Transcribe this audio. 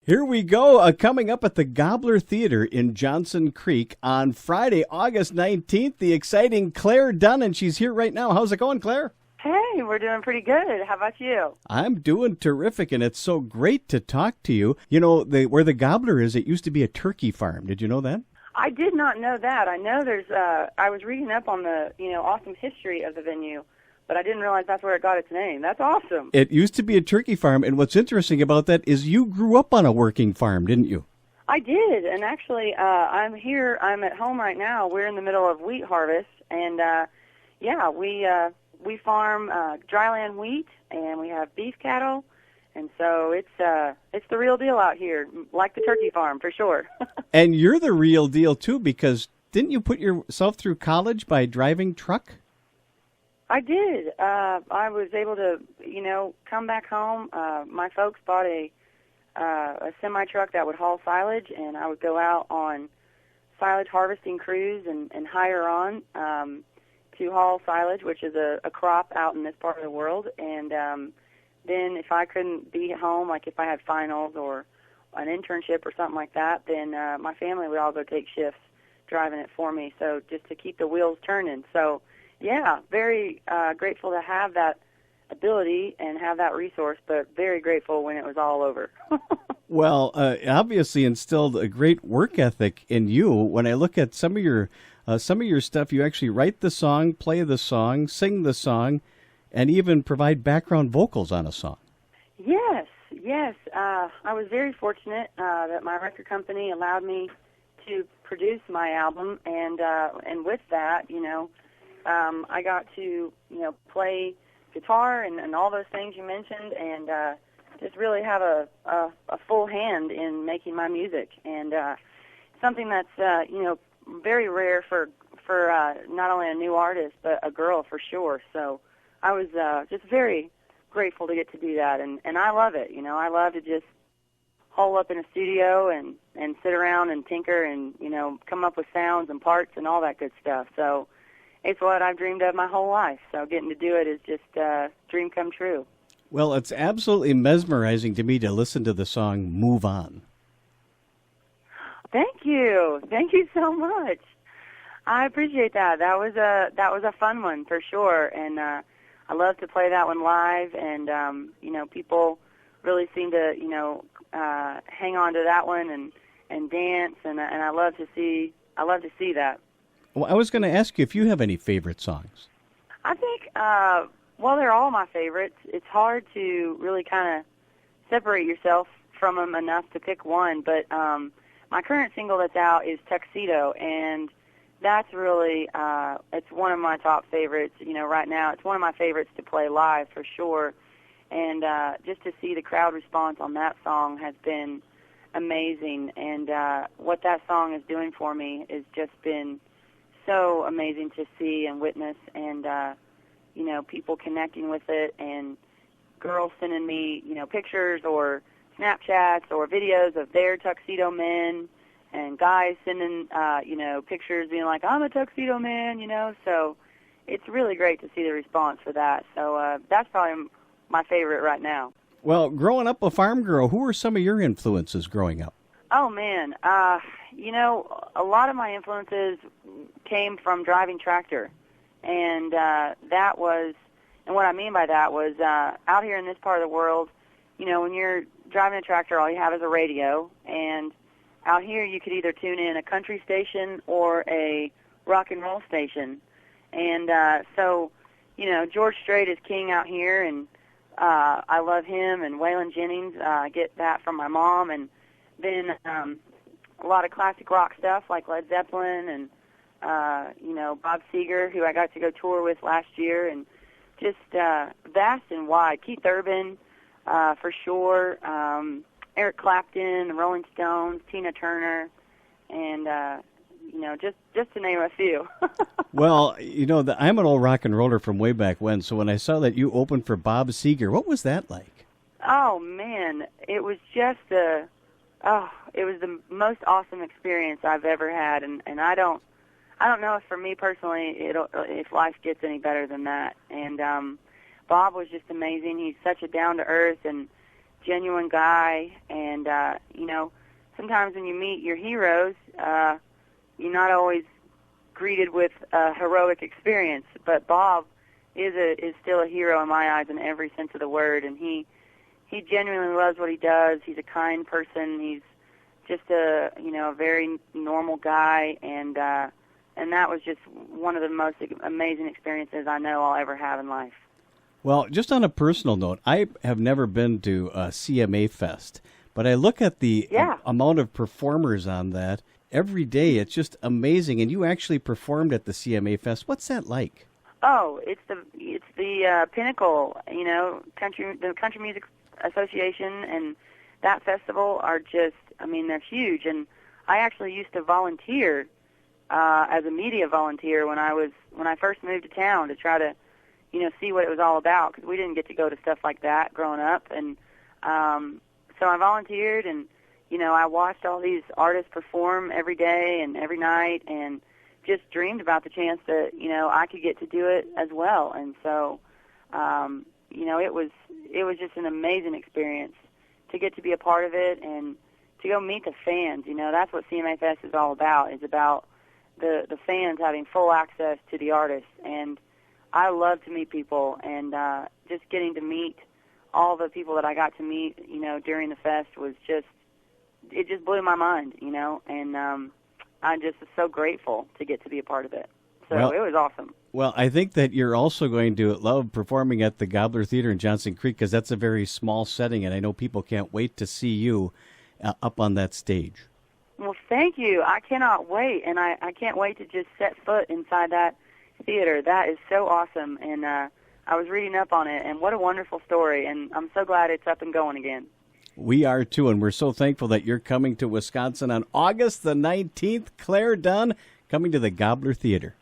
Here we go, coming up at the Gobbler Theater in Johnson Creek on Friday, August 19th, the exciting Clare Dunn, and she's here right now. How's it going, Clare? Hey, we're doing pretty good. How about you? I'm doing terrific, and it's so great to talk to you. You know, where the Gobbler is, it used to be a turkey farm. Did you know that? I did not know that. I know there's, I was reading up on the, awesome history of the venue, but I didn't realize that's where it got its name. That's awesome. It used to be a turkey farm, and what's interesting about that is you grew up on a working farm, didn't you? I did, and actually, I'm at home right now. We're in the middle of wheat harvest, and, we farm dryland wheat, and we have beef cattle, and so it's the real deal out here, like the turkey farm, for sure. And you're the real deal, too, because didn't you put yourself through college by driving truck? I did. I was able to, come back home. My folks bought a semi-truck that would haul silage, and I would go out on silage harvesting crews and hire on to haul silage, which is a crop out in this part of the world. And then if I couldn't be at home, like if I had finals or an internship or something like that, then my family would all go take shifts driving it for me, so just to keep the wheels turning. So, yeah, very grateful to have that ability and have that resource, but very grateful when it was all over. Well, obviously instilled a great work ethic in you. When I look at some of your stuff, you actually write the song, play the song, sing the song, and even provide background vocals on a song. Yes. I was very fortunate that my record company allowed me to produce my album, and with that, I got to, play guitar and all those things you mentioned, and just really have a full hand in making my music. And something that's, very rare for not only a new artist, but a girl for sure. So I was just very grateful to get to do that, and I love it. I love to just hole up in a studio and sit around and tinker and, come up with sounds and parts and all that good stuff. So it's what I've dreamed of my whole life, so getting to do it is just a dream come true. Well, it's absolutely mesmerizing to me to listen to the song Move On. Thank you so much. I appreciate that. That was a fun one for sure, and I love to play that one live, and people really seem to hang on to that one and dance, and I love to see that. Well, I was going to ask you if you have any favorite songs. I think, they're all my favorites. It's hard to really kind of separate yourself from them enough to pick one, but my current single that's out is Tuxedo, and that's really, it's one of my top favorites, right now. It's one of my favorites to play live for sure, and just to see the crowd response on that song has been amazing, and what that song is doing for me has just been so amazing to see and witness, and people connecting with it, and girls sending me pictures or Snapchats or videos of their tuxedo men, and guys sending pictures being like, I'm a tuxedo man, so it's really great to see the response for that. So that's probably my favorite right now. Well, growing up a farm girl, who were some of your influences growing up? Oh, man. A lot of my influences came from driving tractor. And and what I mean by that was out here in this part of the world, when you're driving a tractor, all you have is a radio. And out here you could either tune in a country station or a rock and roll station. And so, George Strait is king out here, and I love him, and Waylon Jennings. I get that from my mom. And then a lot of classic rock stuff like Led Zeppelin and, Bob Seger, who I got to go tour with last year, and just vast and wide. Keith Urban, for sure, Eric Clapton, the Rolling Stones, Tina Turner, and, just to name a few. Well, I'm an old rock and roller from way back when, so when I saw that you opened for Bob Seger, what was that like? Oh, man, it was just it was the most awesome experience I've ever had, and I don't know if for me personally if life gets any better than that. And Bob was just amazing. He's such a down to earth and genuine guy, and sometimes when you meet your heroes, you're not always greeted with a heroic experience. But Bob is still a hero in my eyes in every sense of the word, and he genuinely loves what he does. He's a kind person. He's just a very normal guy, and that was just one of the most amazing experiences I know I'll ever have in life. Well, just on a personal note, I have never been to CMA Fest, but I look at the amount of performers on that every day. It's just amazing. And you actually performed at the CMA Fest. What's that like? Oh, it's the pinnacle. The Country Music Association and that festival are just, they're huge. And I actually used to volunteer as a media volunteer when I first moved to town to try to, see what it was all about, because we didn't get to go to stuff like that growing up. And so I volunteered, and I watched all these artists perform every day and every night, and just dreamed about the chance that I could get to do it as well. And so it was just an amazing experience to get to be a part of it and to go meet the fans. That's what CMA Fest is all about. It's about the fans having full access to the artists. And I love to meet people, and just getting to meet all the people that I got to meet, during the fest it just blew my mind, and I'm just so grateful to get to be a part of it. So it was awesome. Well, I think that you're also going to love performing at the Gobbler Theater in Johnson Creek, because that's a very small setting, and I know people can't wait to see you up on that stage. Well, thank you. I cannot wait, and I can't wait to just set foot inside that theater. That is so awesome, and I was reading up on it, and what a wonderful story, and I'm so glad it's up and going again. We are too, and we're so thankful that you're coming to Wisconsin on August the 19th. Clare Dunn coming to the Gobbler Theater.